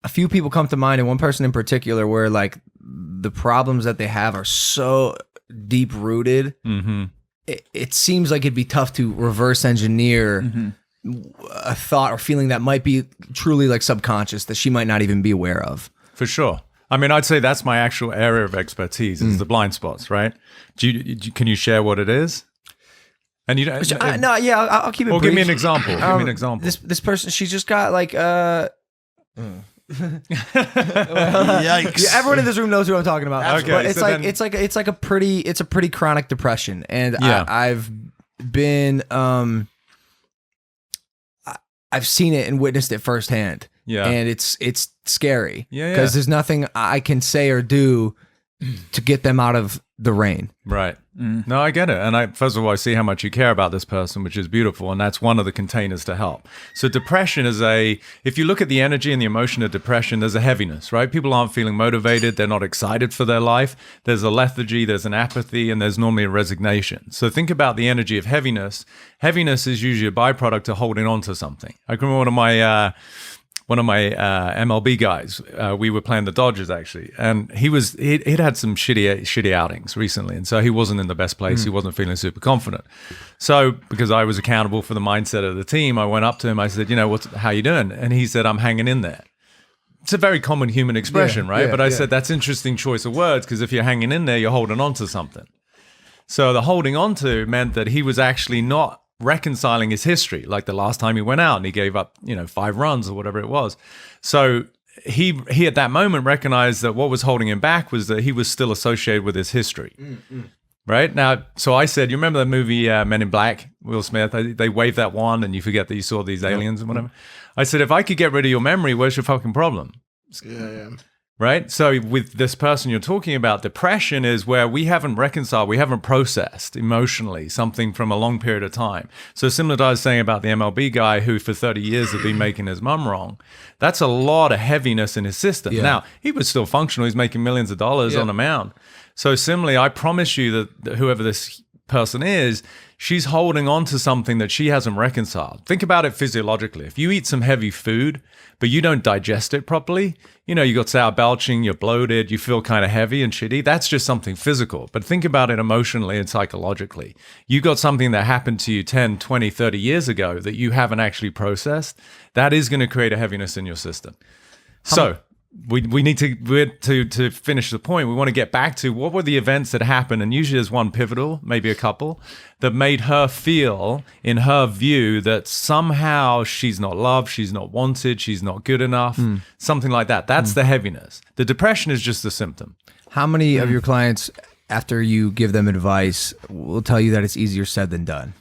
a few people come to mind, and one person in particular, where like the problems that they have are so deep rooted. Mm-hmm. It seems like it'd be tough to reverse engineer a thought or feeling that might be truly like subconscious that she might not even be aware of. For sure. I mean, I'd say that's my actual area of expertise is the blind spots, right? Can you share what it is? And you don't. No, yeah, I'll keep it. Well, brief. give me an example. Give me an example. This person, she's just got like Yikes! Yeah, everyone in this room knows who I'm talking about. Okay, But it's so like then- it's a pretty chronic depression, and Yeah. I've been I've seen it and witnessed it firsthand. Yeah. And it's scary. Yeah, Because yeah. there's nothing I can say or do to get them out of the rain. Right. No, I get it. And first of all, I see how much you care about this person, which is beautiful. And that's one of the containers to help. So depression is if you look at the energy and the emotion of depression, there's a heaviness, right? People aren't feeling motivated. They're not excited for their life. There's a lethargy, there's an apathy, and there's normally a resignation. So think about the energy of heaviness. Heaviness is usually a byproduct of holding on to something. I can remember one of my MLB guys, we were playing the Dodgers actually, and he'd had some shitty outings recently, and so he wasn't in the best place. He wasn't feeling super confident. So because I was accountable for the mindset of the team, I went up to him. I said, how you doing? And he said, I'm hanging in there. It's a very common human expression, right? yeah, But I yeah. said, that's interesting choice of words, because if you're hanging in there, you're holding on to something. So the holding on to meant that he was actually not reconciling his history, like the last time he went out and he gave up 5 runs or whatever it was. So he at that moment recognized that what was holding him back was that he was still associated with his history. Right now, so I said, you remember the movie Men in Black, Will Smith? They wave that wand and you forget that you saw these aliens and whatever. I said, if I could get rid of your memory, where's your fucking problem? Yeah. Right? So with this person you're talking about, depression is where we haven't reconciled, we haven't processed emotionally something from a long period of time. So similar to what I was saying about the MLB guy who for 30 years had been making his mum wrong, that's a lot of heaviness in his system. Yeah. Now, he was still functional. He's making millions of dollars on a mound. So similarly, I promise you that whoever this person is, she's holding on to something that she hasn't reconciled. Think about it physiologically. If you eat some heavy food, but you don't digest it properly, you got sour belching, you're bloated, you feel kind of heavy and shitty. That's just something physical. But think about it emotionally and psychologically. You got something that happened to you 10, 20, 30 years ago that you haven't actually processed. That is going to create a heaviness in your system. We need to finish the point. We want to get back to what were the events that happened, and usually there's one pivotal, maybe a couple, that made her feel, in her view, that somehow she's not loved, she's not wanted, she's not good enough, something like that. That's the heaviness. The depression is just a symptom. How many of your clients, after you give them advice, will tell you that it's easier said than done?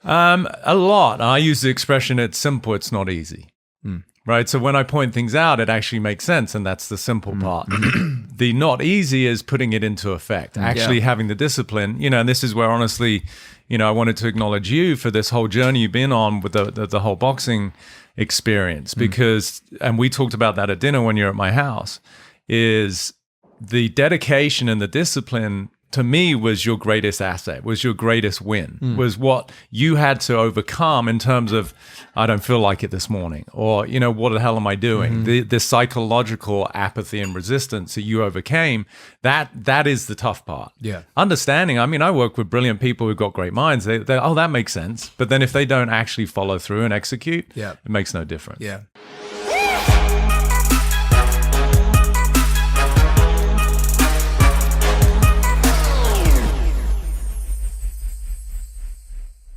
A lot. I use the expression, it's simple, it's not easy. Right. So when I point things out, it actually makes sense. And that's the simple part. The not easy is putting it into effect, actually having the discipline, and this is where honestly, I wanted to acknowledge you for this whole journey you've been on with the whole boxing experience, because, and we talked about that at dinner when you're at my house, is the dedication and the discipline to me was your greatest asset, was your greatest win, was what you had to overcome in terms of, I don't feel like it this morning, or, what the hell am I doing? The psychological apathy and resistance that you overcame, that is the tough part. Yeah. Understanding, I work with brilliant people who've got great minds. They that makes sense. But then if they don't actually follow through and execute, it makes no difference. Yeah.